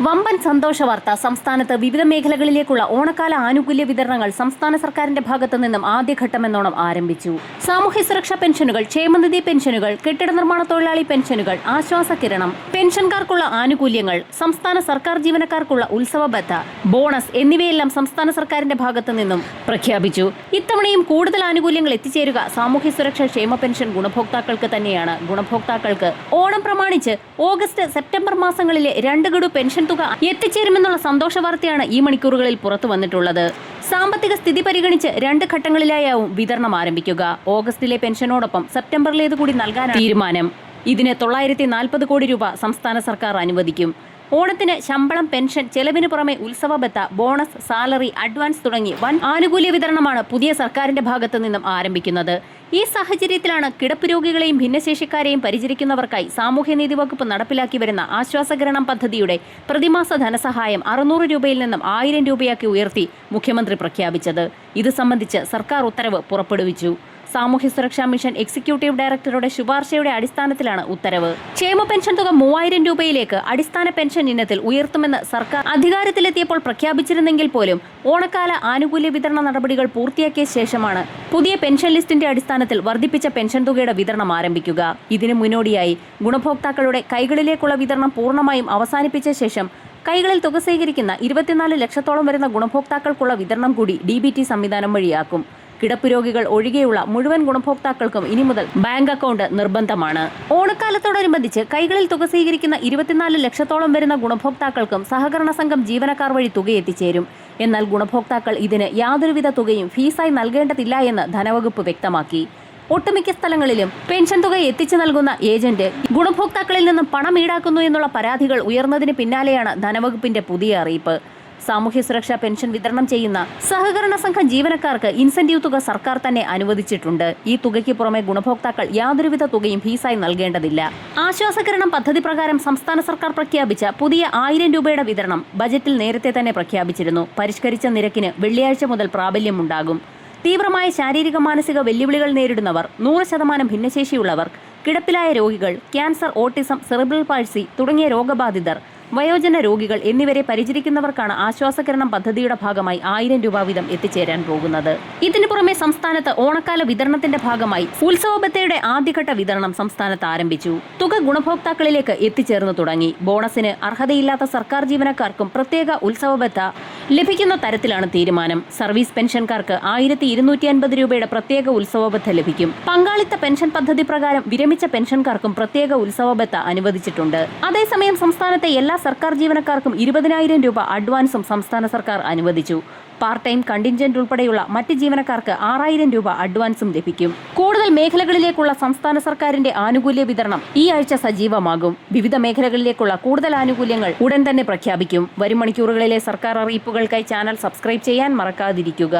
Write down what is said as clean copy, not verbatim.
വമ്പൻ സന്തോഷ വാർത്ത. സംസ്ഥാനത്ത് വിവിധ മേഖലകളിലേക്കുള്ള ഓണക്കാല ആനുകൂല്യ വിതരണങ്ങൾ സംസ്ഥാന സർക്കാരിന്റെ ഭാഗത്തു നിന്നും ആദ്യഘട്ടമെന്നോണം ആരംഭിച്ചു. സാമൂഹ്യ സുരക്ഷാ പെൻഷനുകൾ, ക്ഷേമനിധി പെൻഷനുകൾ, കെട്ടിട നിർമ്മാണ തൊഴിലാളി പെൻഷനുകൾ, ആശ്വാസ കിരണം, പെൻഷൻകാർക്കുള്ള ആനുകൂല്യങ്ങൾ, സംസ്ഥാന സർക്കാർ ജീവനക്കാർക്കുള്ള ഉത്സവ ബത്ത, ബോണസ് എന്നിവയെല്ലാം സംസ്ഥാന സർക്കാരിന്റെ ഭാഗത്തു നിന്നും പ്രഖ്യാപിച്ചു. ഇത്തവണയും കൂടുതൽ ആനുകൂല്യങ്ങൾ എത്തിച്ചേരുക സാമൂഹ്യ സുരക്ഷാ ക്ഷേമ പെൻഷൻ ഗുണഭോക്താക്കൾക്ക് തന്നെയാണ്. ഗുണഭോക്താക്കൾക്ക് ഓണം പ്രമാണിച്ച് ഓഗസ്റ്റ്, സെപ്റ്റംബർ മാസങ്ങളിലെ 2 ഗഡു പെൻഷൻ തുക എത്തിച്ചേരുമെന്നുള്ള സന്തോഷ വാർത്തയാണ് ഈ മണിക്കൂറുകളിൽ പുറത്തു വന്നിട്ടുള്ളത്. സാമ്പത്തിക സ്ഥിതി പരിഗണിച്ച് 2 ഘട്ടങ്ങളിലായാവും വിതരണം ആരംഭിക്കുക. ഓഗസ്റ്റിലെ പെൻഷനോടൊപ്പം സെപ്റ്റംബറിലേത് കൂടി നൽകാനാണ് തീരുമാനം. ഇതിന് 940 കോടി രൂപ സംസ്ഥാന സർക്കാർ അനുവദിക്കും. ഓണത്തിന് ശമ്പളം, പെൻഷൻ, ചെലവിന് പുറമെ ഉത്സവ ബത്ത, ബോണസ്, സാലറി, അഡ്വാൻസ് തുടങ്ങി വൻ ആനുകൂല്യ വിതരണമാണ് പുതിയ സർക്കാരിന്റെ ഭാഗത്തു നിന്നും ആരംഭിക്കുന്നത്. ഈ സാഹചര്യത്തിലാണ് കിടപ്പ് രോഗികളെയും ഭിന്നശേഷിക്കാരെയും പരിചരിക്കുന്നവർക്കായി സാമൂഹ്യനീതി വകുപ്പ് നടപ്പിലാക്കി വരുന്ന ആശ്വാസകിരണം പദ്ധതിയുടെ പ്രതിമാസ ധനസഹായം 600 രൂപയിൽ നിന്നും 1000 രൂപയാക്കി ഉയർത്തി മുഖ്യമന്ത്രി പ്രഖ്യാപിച്ചത്. ഇത് സംബന്ധിച്ച് സർക്കാർ ഉത്തരവ് പുറപ്പെടുവിച്ചു. സാമൂഹ്യ സുരക്ഷാ മിഷൻ എക്സിക്യൂട്ടീവ് ഡയറക്ടറുടെ ശുപാർശയുടെ അടിസ്ഥാനത്തിലാണ് ഉത്തരവ്. ക്ഷേമ പെൻഷൻ തുക 3000 രൂപയിലേക്ക് അടിസ്ഥാന പെൻഷൻ ഇനത്തിൽ ഉയർത്തുമെന്ന് സർക്കാർ അധികാരത്തിലെത്തിയപ്പോൾ പ്രഖ്യാപിച്ചിരുന്നെങ്കിൽ പോലും ഓണക്കാല ആനുകൂല്യ വിതരണ നടപടികൾ പൂർത്തിയാക്കിയ ശേഷമാണ് പുതിയ പെൻഷൻ ലിസ്റ്റിന്റെ അടിസ്ഥാനത്തിൽ വർദ്ധിപ്പിച്ച പെൻഷൻ തുകയുടെ വിതരണം ആരംഭിക്കുക. ഇതിനു മുന്നോടിയായി ഗുണഭോക്താക്കളുടെ കൈകളിലേക്കുള്ള വിതരണം പൂർണ്ണമായും അവസാനിപ്പിച്ച ശേഷം കൈകളിൽ തുക സ്വീകരിക്കുന്ന 24 ലക്ഷത്തോളം വരുന്ന ഗുണഭോക്താക്കൾക്കുള്ള വിതരണം കൂടി DBT സംവിധാനം വഴിയാക്കും. കിടപ്പ് രോഗികൾ ഒഴികെയുള്ള മുഴുവൻ ഗുണഭോക്താക്കൾക്കും ഇനി മുതൽ ബാങ്ക് അക്കൗണ്ട് നിർബന്ധമാണ്. ഓണക്കാലത്തോടനുബന്ധിച്ച് കൈകളിൽ തുക സ്വീകരിക്കുന്ന 24 ലക്ഷത്തോളം വരുന്ന ഗുണഭോക്താക്കൾക്കും സഹകരണ സംഘം ജീവനക്കാർ വഴി തുക എത്തിച്ചേരും. എന്നാൽ ഗുണഭോക്താക്കൾ ഇതിന് യാതൊരുവിധ തുകയും ഫീസായി നൽകേണ്ടതില്ല എന്ന് ധനവകുപ്പ് വ്യക്തമാക്കി. ഒട്ടുമിക്ക സ്ഥലങ്ങളിലും പെൻഷൻ തുക എത്തിച്ചു നൽകുന്ന ഏജന്റ് ഗുണഭോക്താക്കളിൽ നിന്നും പണം ഈടാക്കുന്നു എന്നുള്ള പരാതികൾ ഉയർന്നതിന് പിന്നാലെയാണ് ധനവകുപ്പിന്റെ പുതിയ അറിയിപ്പ്. സാമൂഹ്യ സുരക്ഷാ പെൻഷൻ വിതരണം ചെയ്യുന്ന സഹകരണ സംഘം ജീവനക്കാർക്ക് ഇൻസെന്റീവ് തുക സർക്കാർ തന്നെ അനുവദിച്ചിട്ടുണ്ട്. ഈ തുകയ്ക്ക് പുറമെ ഗുണഭോക്താക്കൾ യാതൊരുവിധ തുകയും ഫീസായി നൽകേണ്ടതില്ല. ആശ്വാസകിരണം പദ്ധതി പ്രകാരം സംസ്ഥാന സർക്കാർ പ്രഖ്യാപിച്ച പുതിയ 1000 രൂപയുടെ വിതരണം ബജറ്റിൽ നേരത്തെ തന്നെ പ്രഖ്യാപിച്ചിരുന്നു. പരിഷ്കരിച്ച നിരക്കിന് വെള്ളിയാഴ്ച മുതൽ പ്രാബല്യമുണ്ടാകും. തീവ്രമായ ശാരീരിക മാനസിക വെല്ലുവിളികൾ നേരിടുന്നവർ, 100% ഭിന്നശേഷിയുള്ളവർ, കിടപ്പിലായ രോഗികൾ, ക്യാൻസർ, ഓട്ടിസം, സെറിബ്രൽ പാൾസി തുടങ്ങിയ രോഗബാധിതർ, വയോജന രോഗികൾ എന്നിവരെ പരിചരിക്കുന്നവർക്കാണ് ആശ്വാസകിരണം പദ്ധതിയുടെ ഭാഗമായി 1000 രൂപ വീതം എത്തിച്ചേരാൻ പോകുന്നത്. ഇതിനു പുറമെ സംസ്ഥാനത്ത് ഓണക്കാല വിതരണത്തിന്റെ ഭാഗമായി ഉത്സവ ബത്തയുടെ ആദ്യഘട്ട വിതരണം സംസ്ഥാനത്ത് ആരംഭിച്ചു. തുക ഗുണഭോക്താക്കളിലേക്ക് എത്തിച്ചേർന്നു തുടങ്ങി. ബോണസിന് അർഹതയില്ലാത്ത സർക്കാർ ജീവനക്കാർക്കും പ്രത്യേക ഉത്സവ ബത്ത ലഭിക്കുന്ന തരത്തിലാണ് തീരുമാനം. സർവീസ് പെൻഷൻകാർക്ക് 1250 രൂപയുടെ പ്രത്യേക ഉത്സവ ബത്ത ലഭിക്കും. പങ്കാളിത്ത പെൻഷൻ പദ്ധതി പ്രകാരം വിരമിച്ച പെൻഷൻകാർക്കും പ്രത്യേക ഉത്സവ ബത്ത അനുവദിച്ചിട്ടുണ്ട്. അതേസമയം സംസ്ഥാനത്തെ എല്ലാ സർക്കാർ ജീവനക്കാർക്കും 20,000 രൂപ അഡ്വാൻസും സംസ്ഥാന സർക്കാർ അനുവദിച്ചു. പാർട്ട് ടൈം, കണ്ടിൻജന്റ് ഉൾപ്പെടെയുള്ള മറ്റ് ജീവനക്കാർക്ക് 6000 രൂപ അഡ്വാൻസും ലഭിക്കും. കൂടുതൽ മേഖലകളിലേക്കുള്ള സംസ്ഥാന സർക്കാരിന്റെ ആനുകൂല്യ വിതരണം ഈ ആഴ്ച സജീവമാകും. വിവിധ മേഖലകളിലേക്കുള്ള കൂടുതൽ ആനുകൂല്യങ്ങൾ ഉടൻ തന്നെ പ്രഖ്യാപിക്കും. വരും മണിക്കൂറുകളിലെ സർക്കാർ അറിയിപ്പുകൾക്കായി ചാനൽ സബ്സ്ക്രൈബ് ചെയ്യാൻ മറക്കാതിരിക്കുക.